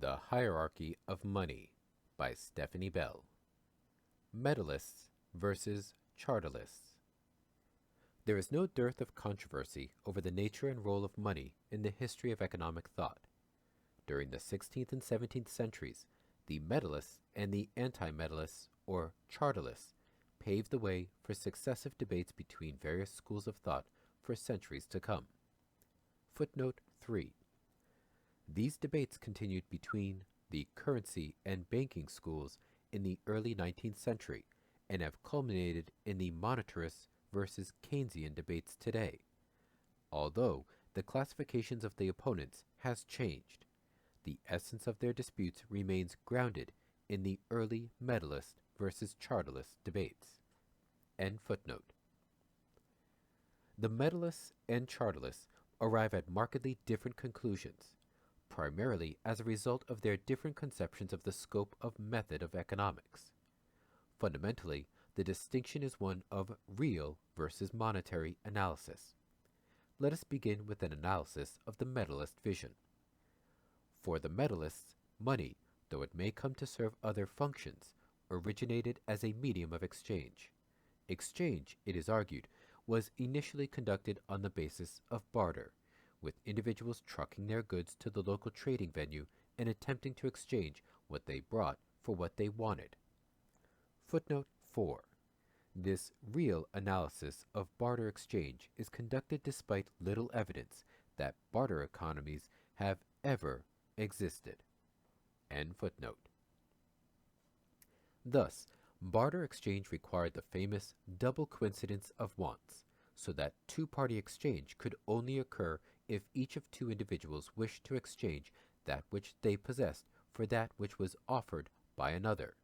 The Hierarchy of Money by Stephanie Bell. Metallists versus Charterlists. There is no dearth of controversy over the nature and role of money in the history of economic thought. During the 16th and 17th centuries, the Metallists and the Anti-Metallists, or Chartalists, paved the way for successive debates between various schools of thought for centuries to come. Footnote 3. These debates continued between the currency and banking schools in the early 19th century and have culminated in the monetarist versus Keynesian debates today. Although the classifications of the opponents has changed, the essence of their disputes remains grounded in the early Metallist versus Chartalist debates. End footnote. The Metallists and Chartalists arrive at markedly different conclusions, primarily as a result of their different conceptions of the scope of method of economics. Fundamentally, the distinction is one of real versus monetary analysis. Let us begin with an analysis of the Metallist vision. For the Metallists, money, though it may come to serve other functions, originated as a medium of exchange. Exchange, it is argued, was initially conducted on the basis of barter, with individuals trucking their goods to the local trading venue and attempting to exchange what they brought for what they wanted. Footnote 4. This real analysis of barter exchange is conducted despite little evidence that barter economies have ever existed. End footnote. Thus, barter exchange required the famous double coincidence of wants, so that two-party exchange could only occur if each of two individuals wished to exchange that which they possessed for that which was offered by another.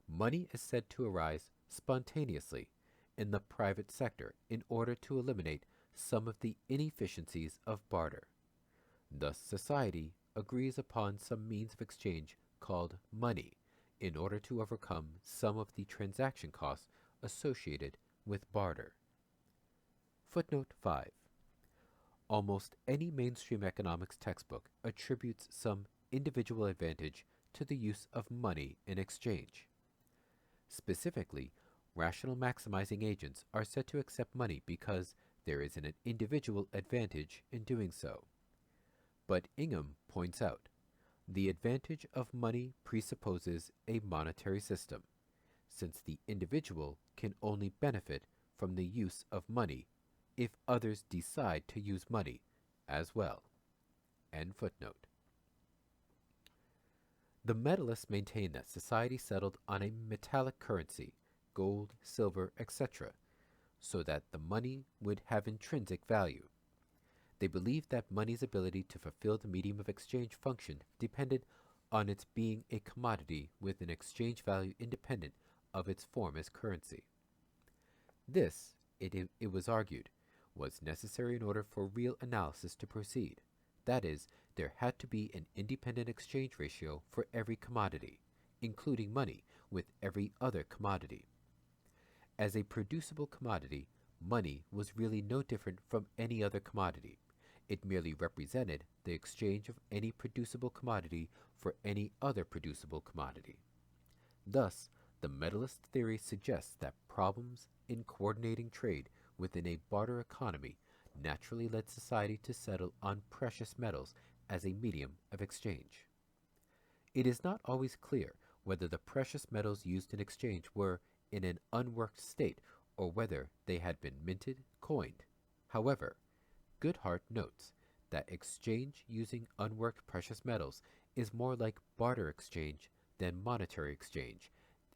Money is said to arise spontaneously in the private sector in order to eliminate some of the inefficiencies of barter. Thus society agrees upon some means of exchange called money in order to overcome some of the transaction costs associated with barter. Footnote 5. Almost any mainstream economics textbook attributes some individual advantage to the use of money in exchange. Specifically, rational maximizing agents are said to accept money because there is an individual advantage in doing so. But Ingham points out, the advantage of money presupposes a monetary system, since the individual can only benefit from the use of money if others decide to use money as well. End footnote. The Metallists maintain that society settled on a metallic currency, gold, silver, etc., so that the money would have intrinsic value. They believed that money's ability to fulfill the medium of exchange function depended on its being a commodity with an exchange value independent of its form as currency. This, it was argued, was necessary in order for real analysis to proceed. That is, there had to be an independent exchange ratio for every commodity, including money, with every other commodity. As a producible commodity, money was really no different from any other commodity. It merely represented the exchange of any producible commodity for any other producible commodity. Thus, the Metallist theory suggests that problems in coordinating trade within a barter economy naturally led society to settle on precious metals as a medium of exchange. It is not always clear whether the precious metals used in exchange were in an unworked state or whether they had been minted, coined. However, Goodhart notes that exchange using unworked precious metals is more like barter exchange than monetary exchange,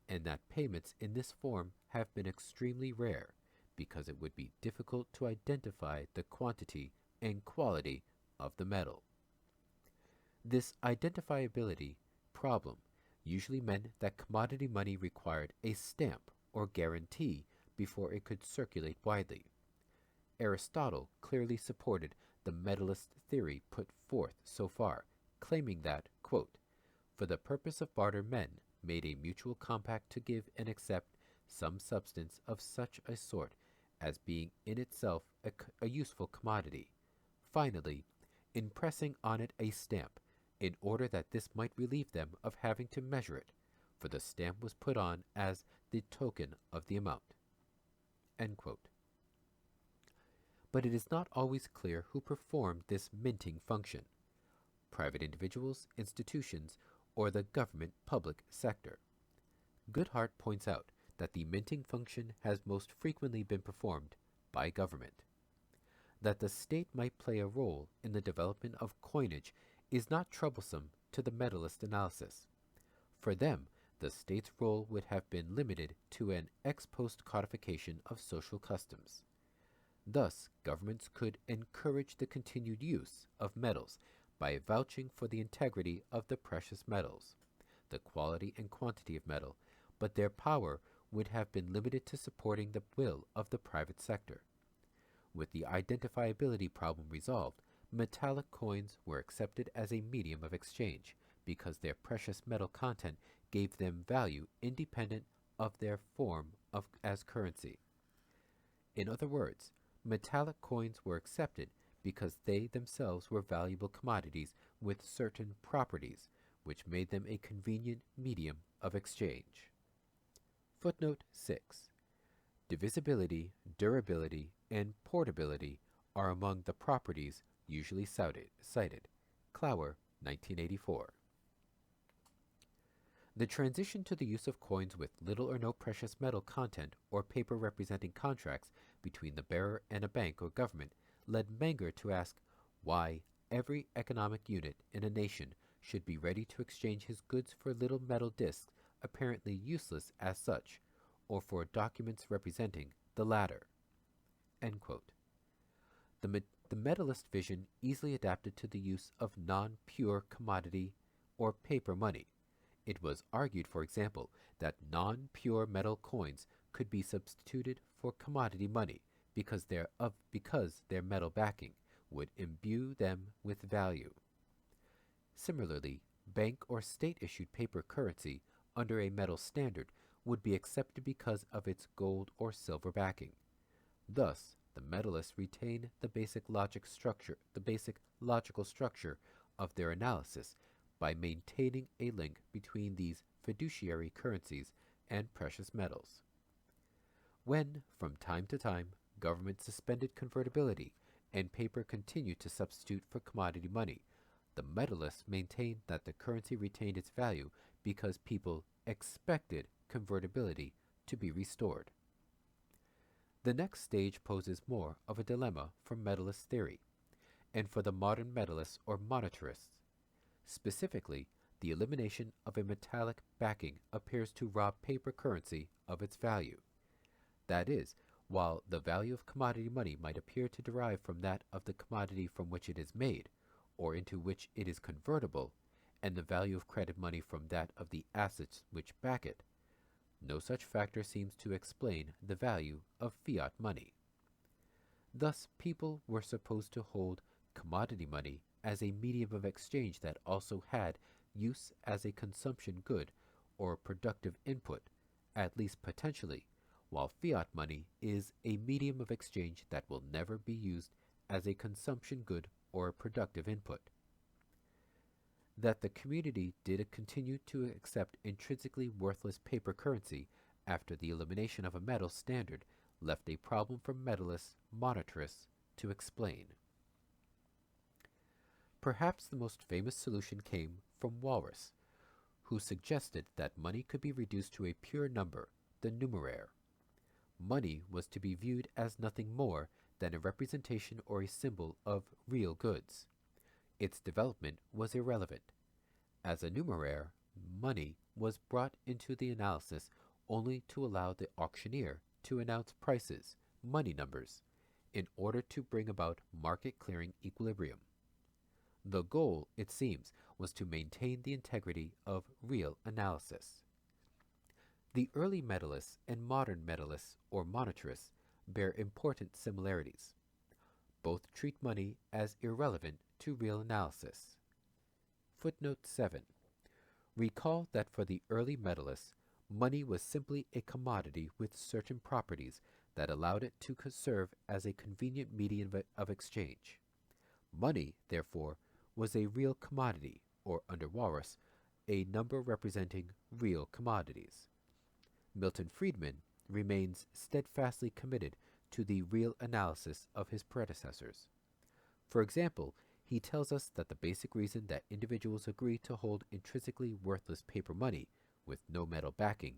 and that payments in this form have been extremely rare because it would be difficult to identify the quantity and quality of the metal. This identifiability problem usually meant that commodity money required a stamp or guarantee before it could circulate widely. Aristotle clearly supported the Metallist theory put forth so far, claiming that, quote, for the purpose of barter men made a mutual compact to give and accept some substance of such a sort as being in itself a useful commodity. Finally, in pressing on it a stamp, in order that this might relieve them of having to measure it, for the stamp was put on as the token of the amount." End quote. But it is not always clear who performed this minting function: private individuals, institutions, or the government public sector. Goodhart points out that the minting function has most frequently been performed by government. That the state might play a role in the development of coinage is not troublesome to the Metallist analysis. For them, the state's role would have been limited to an ex post codification of social customs. Thus, governments could encourage the continued use of metals by vouching for the integrity of the precious metals, the quality and quantity of metal, but their power would have been limited to supporting the will of the private sector. With the identifiability problem resolved, metallic coins were accepted as a medium of exchange because their precious metal content gave them value independent of their form as currency. In other words, metallic coins were accepted because they themselves were valuable commodities with certain properties, which made them a convenient medium of exchange. Footnote 6. Divisibility, durability, and portability are among the properties usually cited. Clower, 1984. The transition to the use of coins with little or no precious metal content or paper representing contracts between the bearer and a bank or government led Menger to ask why every economic unit in a nation should be ready to exchange his goods for little metal discs apparently useless as such, or for documents representing the latter. End quote. The metallist vision easily adapted to the use of non-pure commodity or paper money. It was argued, for example, that non-pure metal coins could be substituted for commodity money because their metal backing would imbue them with value. Similarly, bank or state-issued paper currency under a metal standard would be accepted because of its gold or silver backing. Thus, the metallists retain the basic logical structure of their analysis by maintaining a link between these fiduciary currencies and precious metals. When, from time to time, government suspended convertibility and paper continued to substitute for commodity money, the metallists maintained that the currency retained its value because people expected convertibility to be restored. The next stage poses more of a dilemma for metallist theory, and for the modern metallists or monetarists. Specifically, the elimination of a metallic backing appears to rob paper currency of its value. That is, while the value of commodity money might appear to derive from that of the commodity from which it is made, or into which it is convertible, and the value of credit money from that of the assets which back it, no such factor seems to explain the value of fiat money. Thus, people were supposed to hold commodity money as a medium of exchange that also had use as a consumption good or productive input, at least potentially, while fiat money is a medium of exchange that will never be used as a consumption good or a productive input. That the community did continue to accept intrinsically worthless paper currency after the elimination of a metal standard left a problem for metallists, monetarists to explain. Perhaps the most famous solution came from Walras, who suggested that money could be reduced to a pure number, the numeraire. Money was to be viewed as nothing more than a representation or a symbol of real goods. Its development was irrelevant. As a numeraire, money was brought into the analysis only to allow the auctioneer to announce prices, money numbers, in order to bring about market-clearing equilibrium. The goal, it seems, was to maintain the integrity of real analysis. The early metallists and modern metallists or monetarists bear important similarities. Both treat money as irrelevant to real analysis. Footnote 7. Recall that for the early metallists, money was simply a commodity with certain properties that allowed it to serve as a convenient medium of exchange. Money, therefore, was a real commodity or under Walras, a number representing real commodities. Milton Friedman remains steadfastly committed to the real analysis of his predecessors. For example, he tells us that the basic reason that individuals agree to hold intrinsically worthless paper money with no metal backing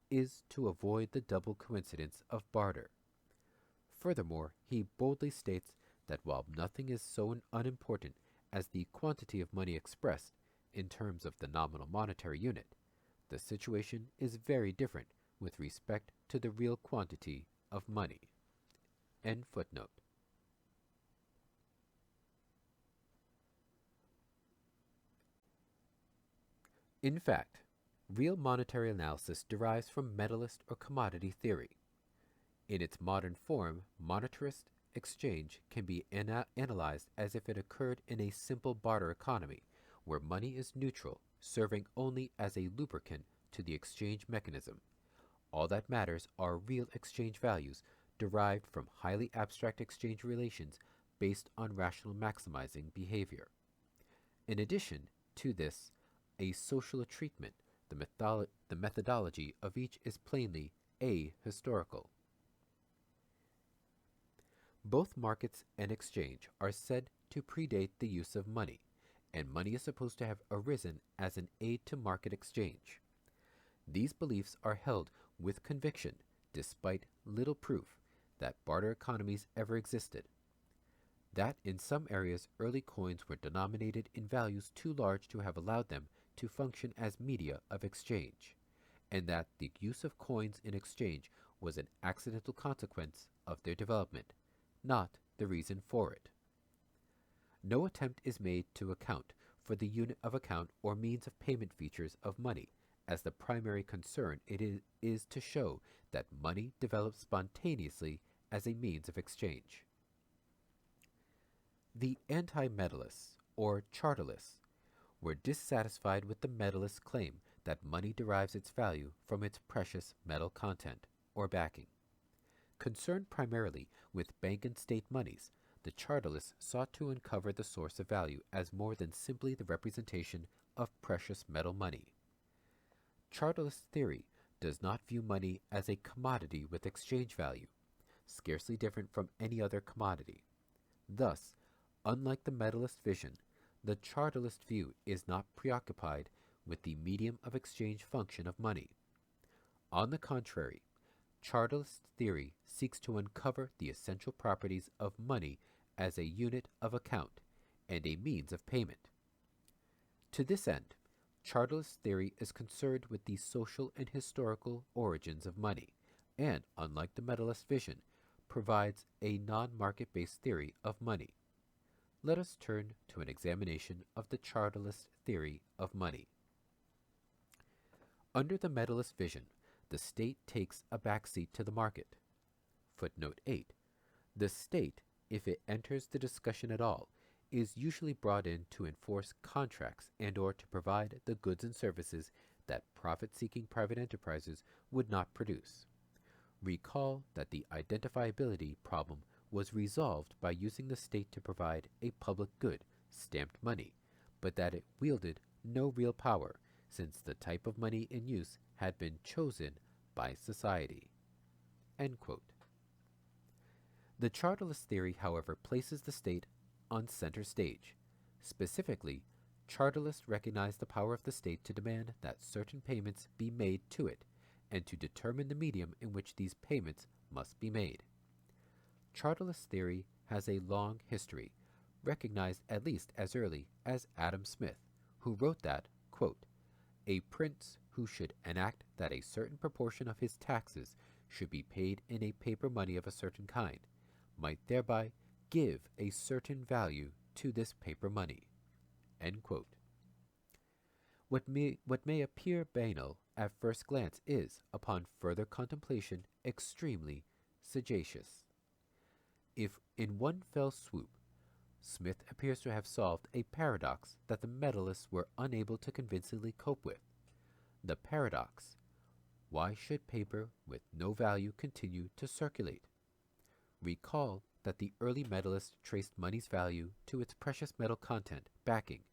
is to avoid the double coincidence of barter. Furthermore, he boldly states that while nothing is so unimportant as the quantity of money expressed in terms of the nominal monetary unit, the situation is very different with respect to the real quantity of money. End footnote. In fact, real monetary analysis derives from metalist or commodity theory. In its modern form, monetarist exchange can be analyzed as if it occurred in a simple barter economy, where money is neutral, serving only as a lubricant to the exchange mechanism. All that matters are real exchange values derived from highly abstract exchange relations based on rational maximizing behavior. In addition to this, a social treatment, the methodology of each is plainly ahistorical. Both markets and exchange are said to predate the use of money, and money is supposed to have arisen as an aid to market exchange. These beliefs are held with conviction, despite little proof that barter economies ever existed. That in some areas early coins were denominated in values too large to have allowed them to function as media of exchange, and that the use of coins in exchange was an accidental consequence of their development, not the reason for it. No attempt is made to account for the unit of account or means of payment features of money, as the primary concern is to show that money develops spontaneously as a means of exchange. The anti-Metallists, or Charterlists, were dissatisfied with the Metalist claim that money derives its value from its precious metal content, or backing. Concerned primarily with bank and state monies, the Chartalists sought to uncover the source of value as more than simply the representation of precious metal money. Charterless theory does not view money as a commodity with exchange value, scarcely different from any other commodity. Thus, unlike the Metalist vision, the Chartalist view is not preoccupied with the medium of exchange function of money. On the contrary, Chartalist theory seeks to uncover the essential properties of money as a unit of account and a means of payment. To this end, Chartalist theory is concerned with the social and historical origins of money, and, unlike the Metalist vision, provides a non-market-based theory of money. Let us turn to an examination of the Chartalist theory of money. Under the Metalist vision, the state takes a backseat to the market. Footnote 8. The state, if it enters the discussion at all, is usually brought in to enforce contracts and or to provide the goods and services that profit-seeking private enterprises would not produce. Recall that the identifiability problem was resolved by using the state to provide a public good, stamped money, but that it wielded no real power, since the type of money in use had been chosen by society. End quote. The Chartalist theory, however, places the state on center stage. Specifically, Chartalists recognize the power of the state to demand that certain payments be made to it, and to determine the medium in which these payments must be made. Chartalist theory has a long history, recognized at least as early as Adam Smith, who wrote that, quote, "A prince who should enact that a certain proportion of his taxes should be paid in a paper money of a certain kind, might thereby give a certain value to this paper money." End quote. What may appear banal at first glance is, upon further contemplation, extremely sagacious. If in one fell swoop, Smith appears to have solved a paradox that the Metallists were unable to convincingly cope with. The paradox: why should paper with no value continue to circulate? Recall that the early Metallists traced money's value to its precious metal content, backing,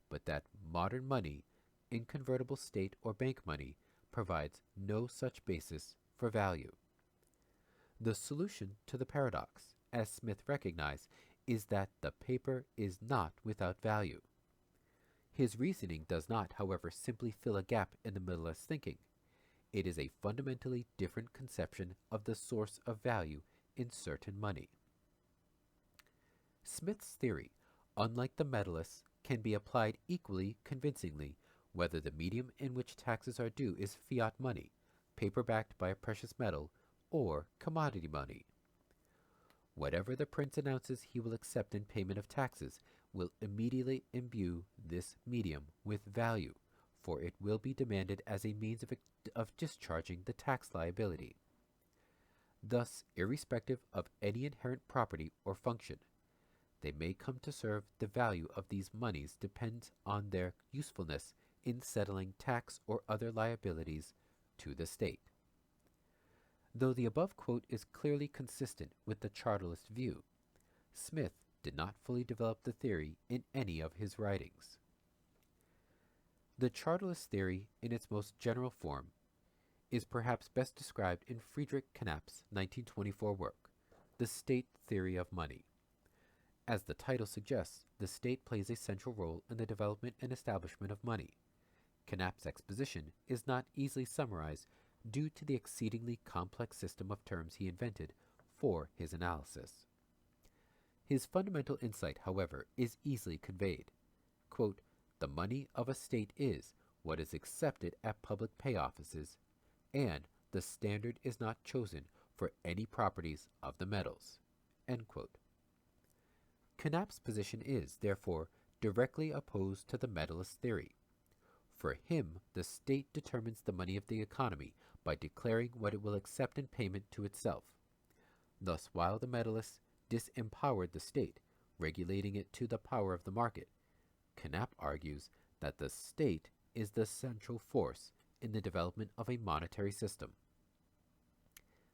but that modern money, inconvertible state or bank money, provides no such basis for value. The solution to the paradox, as Smith recognized, is that the paper is not without value. His reasoning does not, however, simply fill a gap in the Metalist thinking. It is a fundamentally different conception of the source of value in certain money. Smith's theory, unlike the Metalists, can be applied equally convincingly whether the medium in which taxes are due is fiat money, paper backed by a precious metal, or commodity money. Whatever the prince announces he will accept in payment of taxes will immediately imbue this medium with value, for it will be demanded as a means of discharging the tax liability. Thus, irrespective of any inherent property or function, they may come to serve the value of these monies depends on their usefulness in settling tax or other liabilities to the state. Though the above quote is clearly consistent with the Chartalist view, Smith did not fully develop the theory in any of his writings. The Charterless theory, in its most general form, is perhaps best described in Friedrich Knapp's 1924 work, The State Theory of Money. As the title suggests, the state plays a central role in the development and establishment of money. Knapp's exposition is not easily summarized due to the exceedingly complex system of terms he invented for his analysis. His fundamental insight, however, is easily conveyed. Quote, "The money of a state is what is accepted at public pay offices, and the standard is not chosen for any properties of the metals." End quote. Knapp's position is, therefore, directly opposed to the Metalist theory. For him, the state determines the money of the economy by declaring what it will accept in payment to itself. Thus, while the Metalists disempowered the state, regulating it to the power of the market, Knapp argues that the state is the central force in the development of a monetary system.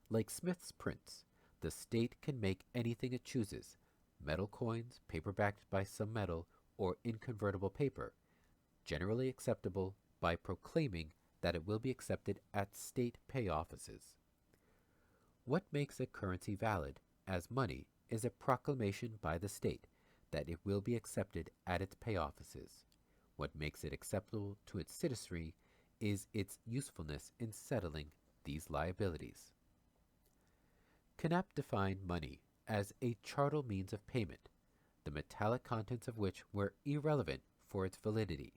Like Smith's prince, the state can make anything it chooses, metal coins, paper backed by some metal, or inconvertible paper, generally acceptable by proclaiming that it will be accepted at state pay offices. What makes a currency valid as money is a proclamation by the state that it will be accepted at its pay offices. What makes it acceptable to its citizenry is its usefulness in settling these liabilities. Knapp defined money as a chartal means of payment, the metallic contents of which were irrelevant for its validity.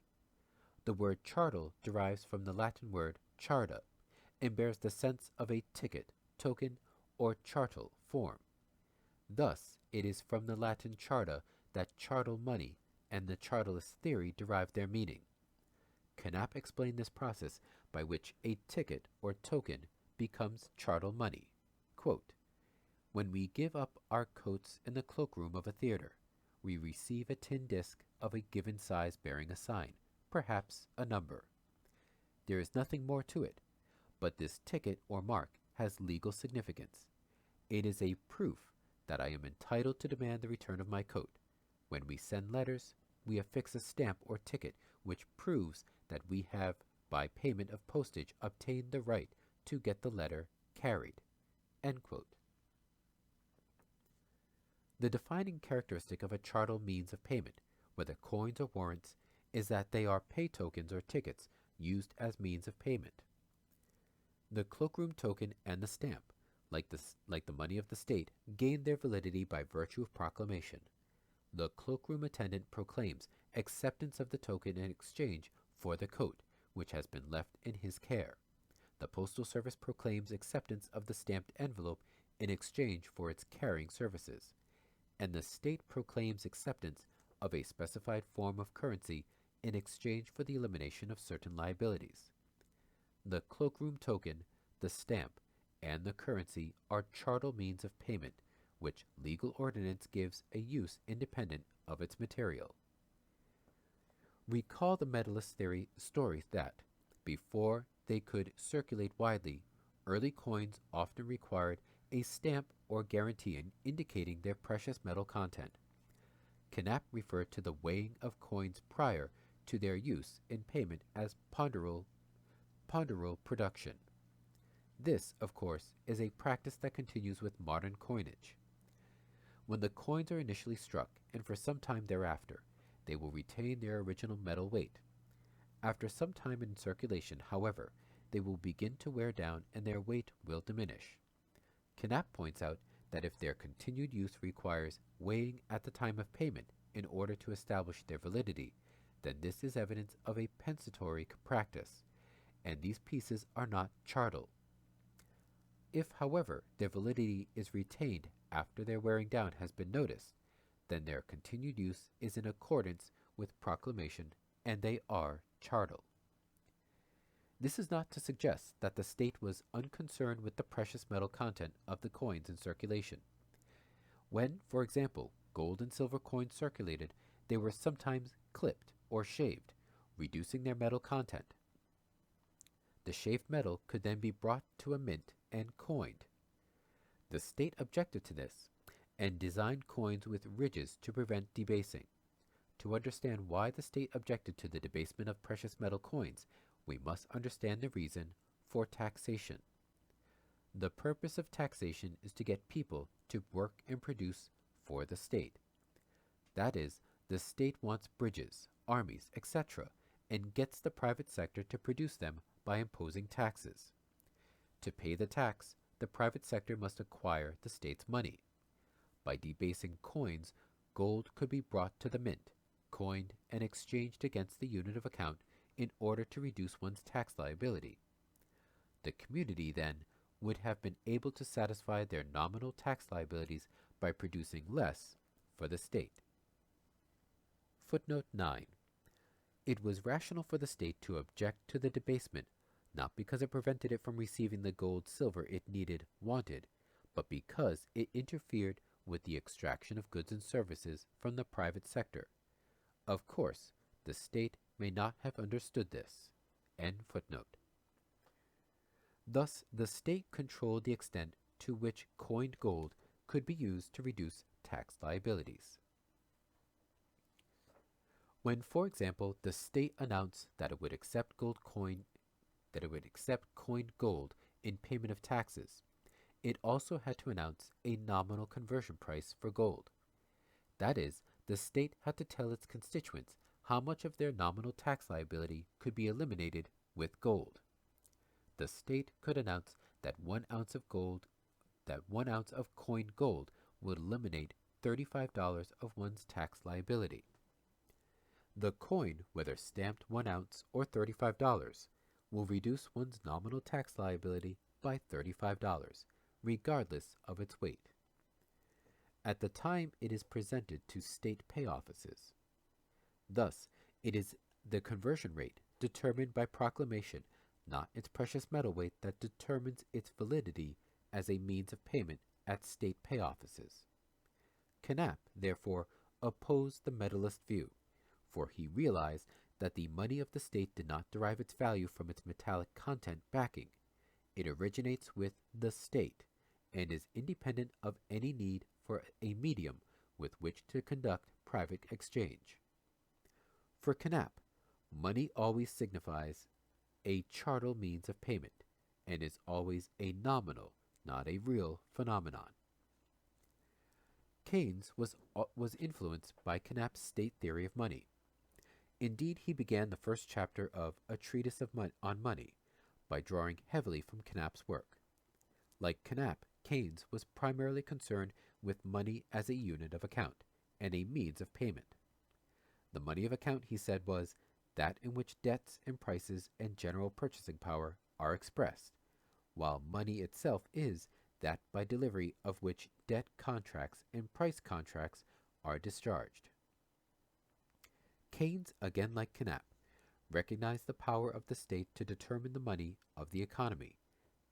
The word chartal derives from the Latin word charta and bears the sense of a ticket, token, or chartal form. Thus, it is from the Latin charta that chartal money and the Charterless theory derive their meaning. Knapp explained this process by which a ticket or token becomes chartal money. Quote, "When we give up our coats in the cloakroom of a theater, we receive a tin disc of a given size bearing a sign, perhaps a number. There is nothing more to it, but this ticket or mark has legal significance. It is a proof that I am entitled to demand the return of my coat. When we send letters, we affix a stamp or ticket which proves that we have, by payment of postage, obtained the right to get the letter carried." End quote. The defining characteristic of a chartal means of payment, whether coins or warrants, is that they are pay tokens or tickets used as means of payment. The cloakroom token and the stamp, like the money of the state, gain their validity by virtue of proclamation. The cloakroom attendant proclaims acceptance of the token in exchange for the coat, which has been left in his care. The postal service proclaims acceptance of the stamped envelope in exchange for its carrying services, and the state proclaims acceptance of a specified form of currency in exchange for the elimination of certain liabilities. The cloakroom token, the stamp, and the currency are chartal means of payment, which legal ordinance gives a use independent of its material. Recall the Metalist theory stories that, before they could circulate widely, early coins often required a stamp or guarantee indicating their precious metal content. Knapp referred to the weighing of coins prior to their use in payment as ponderal production. This, of course, is a practice that continues with modern coinage. When the coins are initially struck, and for some time thereafter, they will retain their original metal weight. After some time in circulation, however, they will begin to wear down and their weight will diminish. Knapp points out that if their continued use requires weighing at the time of payment in order to establish their validity, then this is evidence of a pensatory practice, and these pieces are not chartal. If, however, their validity is retained after their wearing down has been noticed, then their continued use is in accordance with proclamation, and they are chartal. This is not to suggest that the state was unconcerned with the precious metal content of the coins in circulation. When, for example, gold and silver coins circulated, they were sometimes clipped or shaved, reducing their metal content. The shaved metal could then be brought to a mint and coined. The state objected to this and designed coins with ridges to prevent debasing. To understand why the state objected to the debasement of precious metal coins, we must understand the reason for taxation. The purpose of taxation is to get people to work and produce for the state. That is, the state wants bridges, armies, etc., and gets the private sector to produce them by imposing taxes. To pay the tax, the private sector must acquire the state's money. By debasing coins, gold could be brought to the mint, coined, and exchanged against the unit of account in order to reduce one's tax liability. The community, then, would have been able to satisfy their nominal tax liabilities by producing less for the state. Footnote 9. It was rational for the state to object to the debasement, not because it prevented it from receiving the gold-silver it wanted, but because it interfered with the extraction of goods and services from the private sector. Of course, the state may not have understood this. End footnote. Thus, the state controlled the extent to which coined gold could be used to reduce tax liabilities. When, for example, the state announced that it would accept coined gold in payment of taxes, it also had to announce a nominal conversion price for gold. That is, the state had to tell its constituents how much of their nominal tax liability could be eliminated with gold. The state could announce that 1 ounce of coined gold would eliminate $35 of one's tax liability. The coin, whether stamped 1 ounce or $35, will reduce one's nominal tax liability by $35, regardless of its weight. At the time it is presented to state pay offices. Thus, it is the conversion rate determined by proclamation, not its precious metal weight, that determines its validity as a means of payment at state pay offices. Knapp, therefore, opposed the Metallist view, for he realized that the money of the state did not derive its value from its metallic content backing. It originates with the state and is independent of any need for a medium with which to conduct private exchange. For Knapp, money always signifies a chartal means of payment and is always a nominal, not a real phenomenon. Keynes was influenced by Knapp's state theory of money. Indeed, he began the first chapter of A Treatise on Money by drawing heavily from Knapp's work. Like Knapp, Keynes was primarily concerned with money as a unit of account and a means of payment. The money of account, he said, was that in which debts and prices and general purchasing power are expressed, while money itself is that by delivery of which debt contracts and price contracts are discharged. Keynes, again like Knapp, recognized the power of the state to determine the money of the economy,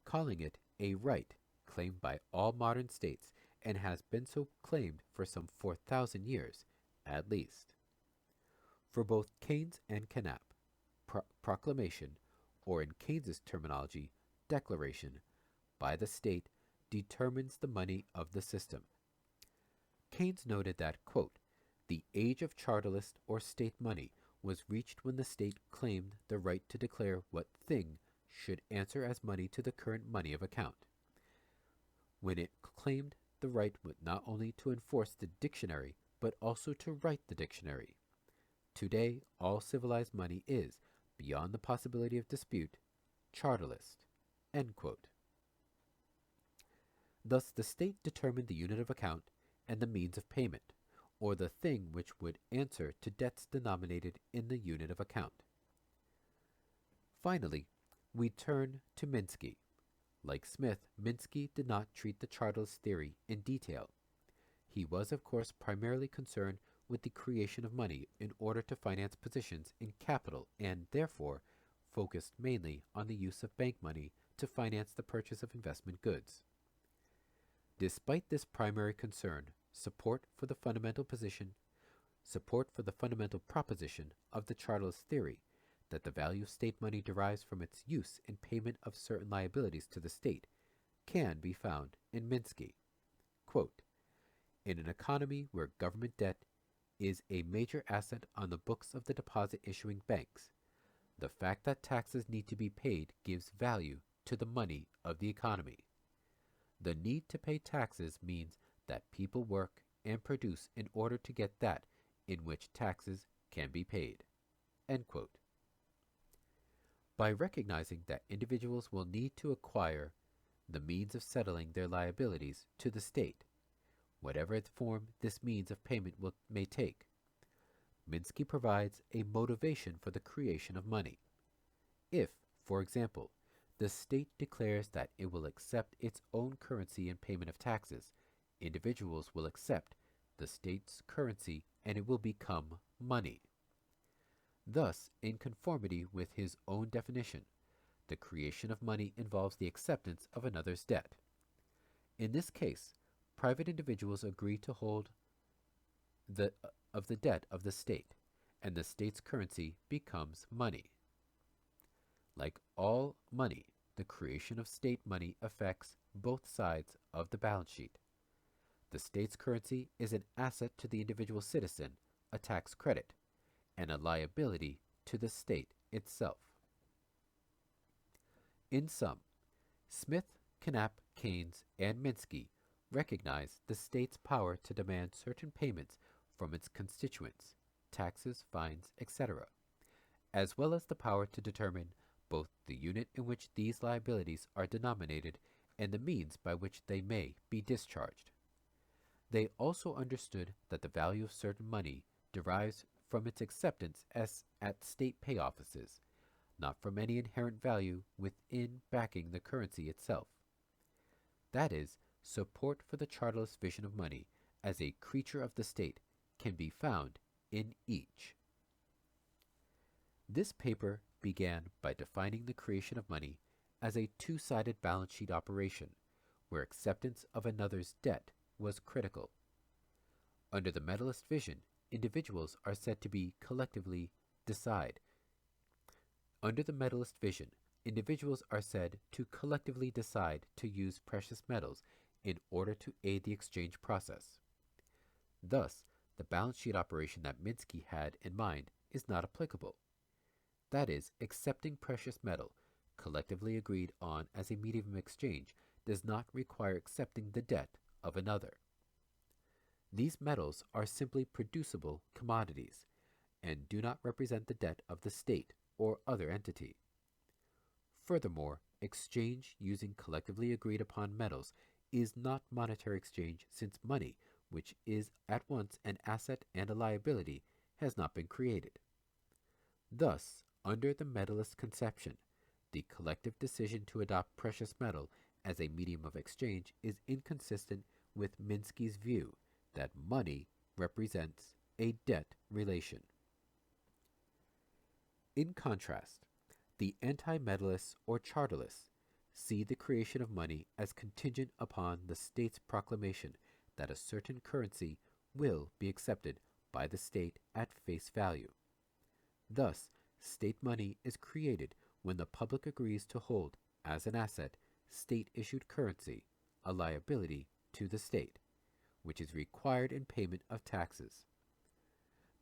calling it a right claimed by all modern states and has been so claimed for some 4,000 years, at least. For both Keynes and Knapp, proclamation, or in Keynes's terminology, declaration, by the state determines the money of the system. Keynes noted that, quote, the age of Chartalist or state money was reached when the state claimed the right to declare what thing should answer as money to the current money of account. When it claimed the right not only to enforce the dictionary, but also to write the dictionary. Today, all civilized money is, beyond the possibility of dispute, Charterless. End quote. Thus, the state determined the unit of account and the means of payment, or the thing which would answer to debts denominated in the unit of account. Finally, we turn to Minsky. Like Smith, Minsky did not treat the Charterless theory in detail. He was, of course, primarily concerned with the creation of money in order to finance positions in capital and, therefore, focused mainly on the use of bank money to finance the purchase of investment goods. Despite this primary concern, support for the fundamental proposition of the Charterless theory that the value of state money derives from its use in payment of certain liabilities to the state can be found in Minsky. Quote, in an economy where government debt is a major asset on the books of the deposit-issuing banks, the fact that taxes need to be paid gives value to the money of the economy. The need to pay taxes means that people work and produce in order to get that in which taxes can be paid. End quote. By recognizing that individuals will need to acquire the means of settling their liabilities to the state, whatever form this means of payment may take, Minsky provides a motivation for the creation of money. If, for example, the state declares that it will accept its own currency in payment of taxes, individuals will accept the state's currency and it will become money. Thus, in conformity with his own definition, the creation of money involves the acceptance of another's debt. In this case, private individuals agree to hold the debt of the state, and the state's currency becomes money. Like all money, the creation of state money affects both sides of the balance sheet. The state's currency is an asset to the individual citizen, a tax credit, and a liability to the state itself. In sum, Smith, Knapp, Keynes, and Minsky recognize the state's power to demand certain payments from its constituents, taxes, fines, etc., as well as the power to determine both the unit in which these liabilities are denominated and the means by which they may be discharged. They also understood that the value of certain money derives from its acceptance as at state pay offices, not from any inherent value within backing the currency itself. That is, support for the Charterless vision of money as a creature of the state can be found in each. This paper began by defining the creation of money as a two-sided balance sheet operation, where acceptance of another's debt was critical. Under the Metalist vision, individuals are said to be collectively decide. Under the Metalist vision, individuals are said to collectively decide to use precious metals in order to aid the exchange process. Thus, the balance sheet operation that Minsky had in mind is not applicable. That is, accepting precious metal, collectively agreed on as a medium of exchange, does not require accepting the debt of another. These metals are simply producible commodities and do not represent the debt of the state or other entity. Furthermore, exchange using collectively agreed upon metals is not monetary exchange, since money, which is at once an asset and a liability, has not been created. Thus, under the Metalist conception, the collective decision to adopt precious metal as a medium of exchange is inconsistent with Minsky's view that money represents a debt relation. In contrast, the anti-Metalists or Chartalists see the creation of money as contingent upon the state's proclamation that a certain currency will be accepted by the state at face value. Thus, state money is created when the public agrees to hold as an asset state-issued currency, a liability to the state, which is required in payment of taxes.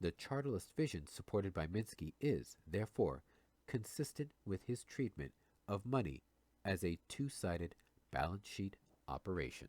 The Charterless vision supported by Minsky is, therefore, consistent with his treatment of money as a two-sided balance sheet operation.